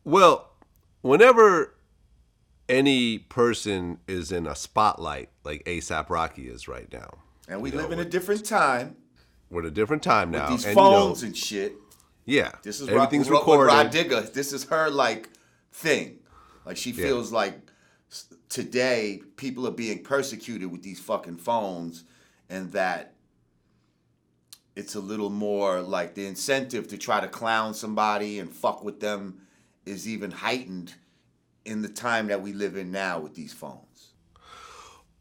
Well, whenever any person is in a spotlight like ASAP Rocky is right now, And we live in a different time we're at a different time with now, these and phones and shit. yeah, This is everything's what Rod recorded. Digger. This is her like thing. Like she Yeah. feels like today people are being persecuted with these fucking phones, and that it's a little more like the incentive to try to clown somebody and fuck with them is even heightened in the time that we live in now with these phones.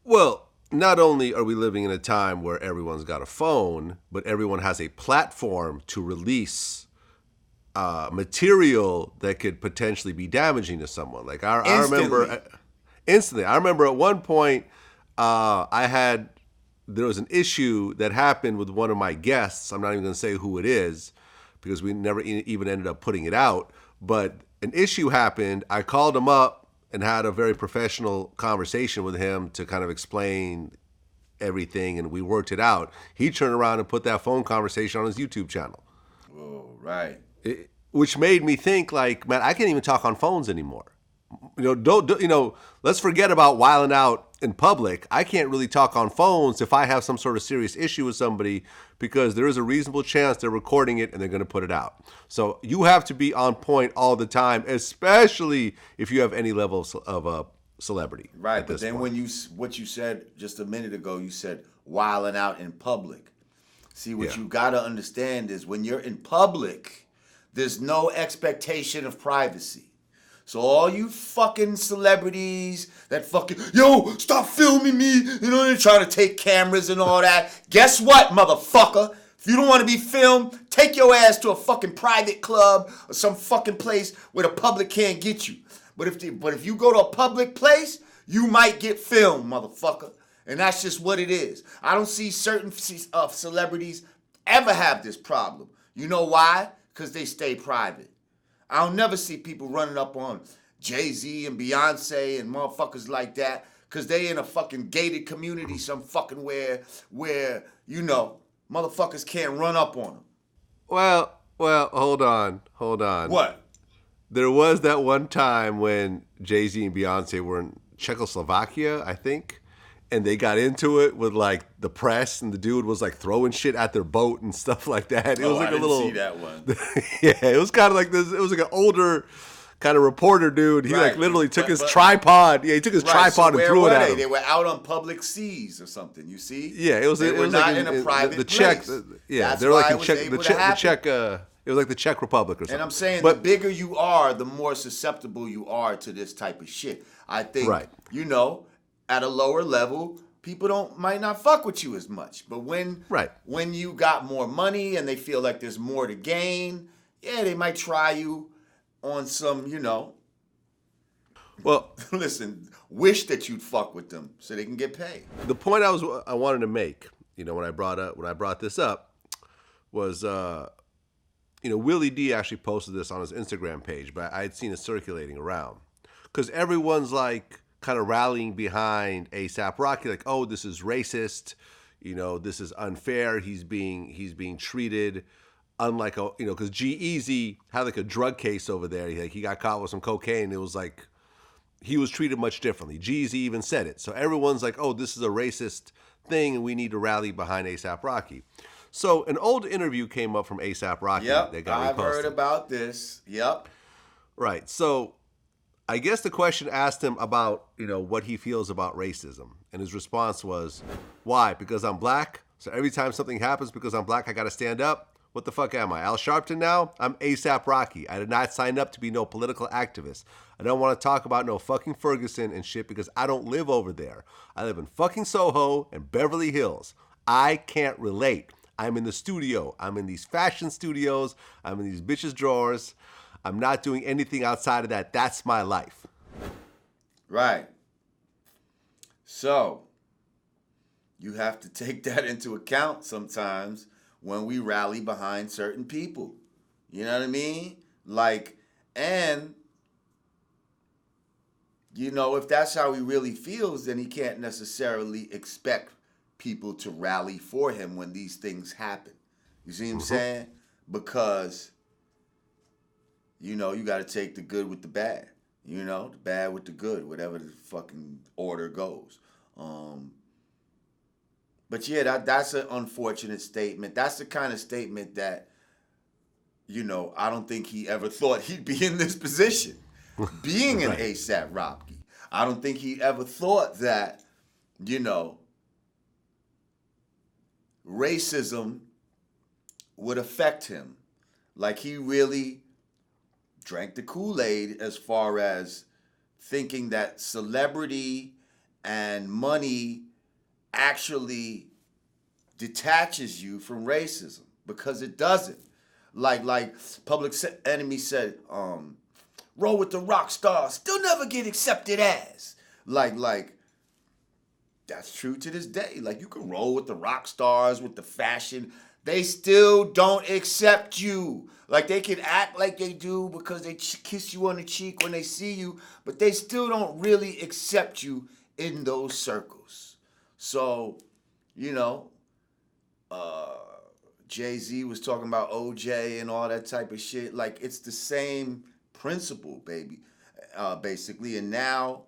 Well, not only are we living in a time where everyone's got a phone, but everyone has a platform to release material that could potentially be damaging to someone. Like I remember instantly. I remember at one point there was an issue that happened with one of my guests. I'm not even going to say who it is because we never even ended up putting it out. But an issue happened. I called him up and had a very professional conversation with him to kind of explain everything, and we worked it out. He turned around and put that phone conversation on his YouTube channel. Oh, right. Which made me think, like, man, I can't even talk on phones anymore. Let's forget about wilding out in public. I can't really talk on phones if I have some sort of serious issue with somebody because there is a reasonable chance they're recording it and they're going to put it out. So you have to be on point all the time, especially if you have any level of celebrity. Right, but then when what you said just a minute ago, you said wilding out in public. See, what you got to understand is when you're in public, there's no expectation of privacy. So all you fucking celebrities that fucking, yo, stop filming me, they're trying to take cameras and all that. Guess what, motherfucker? If you don't want to be filmed, take your ass to a fucking private club or some fucking place where the public can't get you. But if you go to a public place, you might get filmed, motherfucker. And that's just what it is. I don't see certain celebrities ever have this problem. You know why? Because they stay private. I'll never see people running up on Jay-Z and Beyonce and motherfuckers like that because they in a fucking gated community some fucking where motherfuckers can't run up on them. Well, hold on. What? There was that one time when Jay-Z and Beyonce were in Czechoslovakia, I think, and they got into it with like the press, and the dude was like throwing shit at their boat and stuff like that. It was like I didn't see that one. Yeah, it was kind of like this. It was like an older kind of reporter dude. He like literally took his tripod. Yeah, he took his tripod and threw it at him. They were out on public seas or something. You see? Yeah, it was. They it were was not like in a private the place. Czech. Yeah, That's they were like why in Czech. The Czech. It was like the Czech Republic or something. And I'm saying the bigger you are, the more susceptible you are to this type of shit. I think, at a lower level, people might not fuck with you as much. But when you got more money and they feel like there's more to gain, they might try you on some, Well, listen, wish that you'd fuck with them so they can get paid. The point I wanted to make, when I brought this up, was Willie D actually posted this on his Instagram page, but I had seen it circulating around because everyone's like kind of rallying behind A$AP Rocky, like, oh, this is racist, this is unfair. He's being treated unlike because G-Eazy had like a drug case over there. He got caught with some cocaine. It was like he was treated much differently. G-Eazy even said it. So everyone's like, oh, this is a racist thing, and we need to rally behind A$AP Rocky. So an old interview came up from A$AP Rocky. Yep, that got I've reposted. heard about this. Yep. Right. So I guess the question asked him about, what he feels about racism. And his response was, why? Because I'm black? So every time something happens because I'm black, I got to stand up? What the fuck am I? Al Sharpton now? I'm A$AP Rocky. I did not sign up to be no political activist. I don't want to talk about no fucking Ferguson and shit because I don't live over there. I live in fucking Soho and Beverly Hills. I can't relate. I'm in the studio. I'm in these fashion studios. I'm in these bitches' drawers. I'm not doing anything outside of that. That's my life. Right. So, you have to take that into account sometimes when we rally behind certain people. You know what I mean? Like, and, if that's how he really feels, then he can't necessarily expect people to rally for him when these things happen. You see what I'm saying? Because you know, you got to take the good with the bad. You know, the bad with the good, whatever the fucking order goes. But yeah, that's an unfortunate statement. That's the kind of statement that, you know, I don't think he ever thought he'd be in this position, being an Right. ASAP Rocky. I don't think he ever thought that, you know, racism would affect him. Like he really drank the Kool-Aid as far as thinking that celebrity and money actually detaches you from racism, because it doesn't. Like Public Enemy said, roll with the rock stars, still never get accepted as. Like that's true to this day. Like you can roll with the rock stars, with the fashion, they still don't accept you. Like they can act like they do because they kiss you on the cheek when they see you, but they still don't really accept you in those circles. So, you know, Jay-Z was talking about OJ and all that type of shit. Like it's the same principle, baby, basically. And now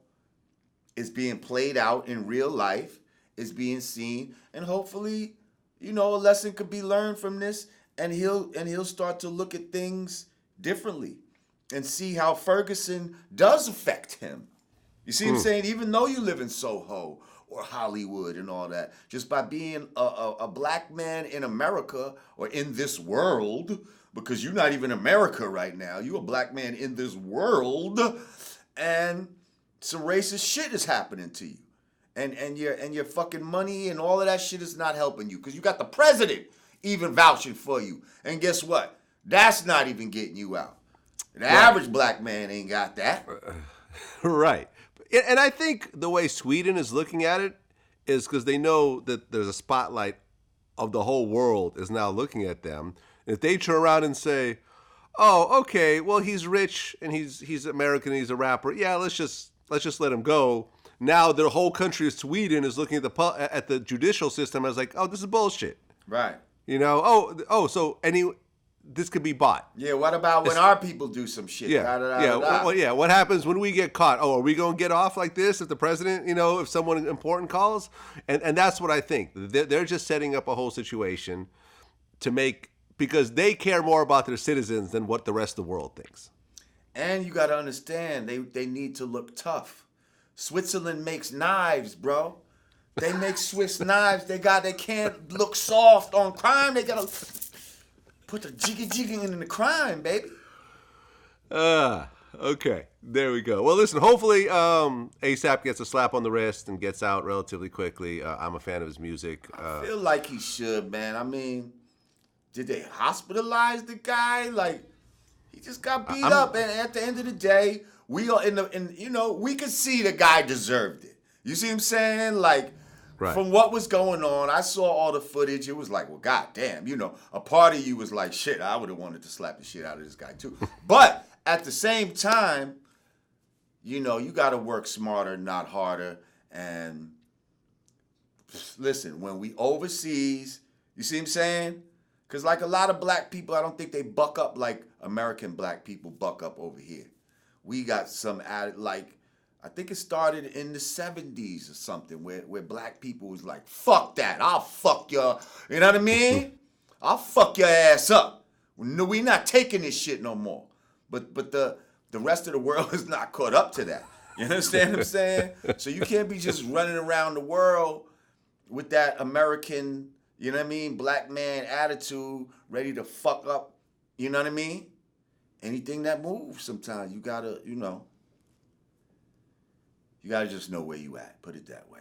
it's being played out in real life. It's being seen, and hopefully, you know, a lesson could be learned from this, and he'll start to look at things differently and see how Ferguson does affect him. You see what I'm saying? Even though you live in Soho or Hollywood and all that, just by being a black man in America or in this world, because you're not even America right now, you're a black man in this world, and some racist shit is happening to you. And your fucking money and all of that shit is not helping you, because you got the president even vouching for you. And guess what? That's not even getting you out. The average black man ain't got that. Right. And I think the way Sweden is looking at it is because they know that there's a spotlight of the whole world is now looking at them. And if they turn around and say, "Oh, okay, well he's rich and he's American and he's a rapper. Yeah, let's just let him go." Now the whole country of Sweden is looking at the judicial system as like, "Oh, this is bullshit." Right. You know? So this could be bought. Yeah, what about when our people do some shit? Yeah, Da, da, da, yeah, da, da. well, yeah. What happens when we get caught? Oh, are we going to get off like this if the president, if someone important calls? And that's what I think. They're just setting up a whole situation because they care more about their citizens than what the rest of the world thinks. And you got to understand, they need to look tough. Switzerland makes knives, bro. They make Swiss knives. They can't look soft on crime. They got to put the jiggy in the crime, baby. Okay. There we go. Well, listen, hopefully ASAP gets a slap on the wrist and gets out relatively quickly. I'm a fan of his music. I feel like he should, man. I mean, did they hospitalize the guy? Like, he just got beat up, and at the end of the day, we are we could see the guy deserved it. You see what I'm saying? Like, right. From what was going on, I saw all the footage. It was like, well, goddamn, a part of you was like, shit, I would have wanted to slap the shit out of this guy too. But at the same time, you got to work smarter, not harder. And listen, when we overseas, you see what I'm saying? Because like a lot of black people, I don't think they buck up like American black people buck up over here. We got some added, like, I think it started in the 70s or something where black people was like, fuck that, I'll fuck your, you know what I mean? I'll fuck your ass up. No, we not taking this shit no more. But the rest of the world is not caught up to that. You understand what I'm saying? So you can't be just running around the world with that American, you know what I mean, black man attitude, ready to fuck up, you know what I mean? Anything that moves sometimes, you gotta just know where you at, put it that way.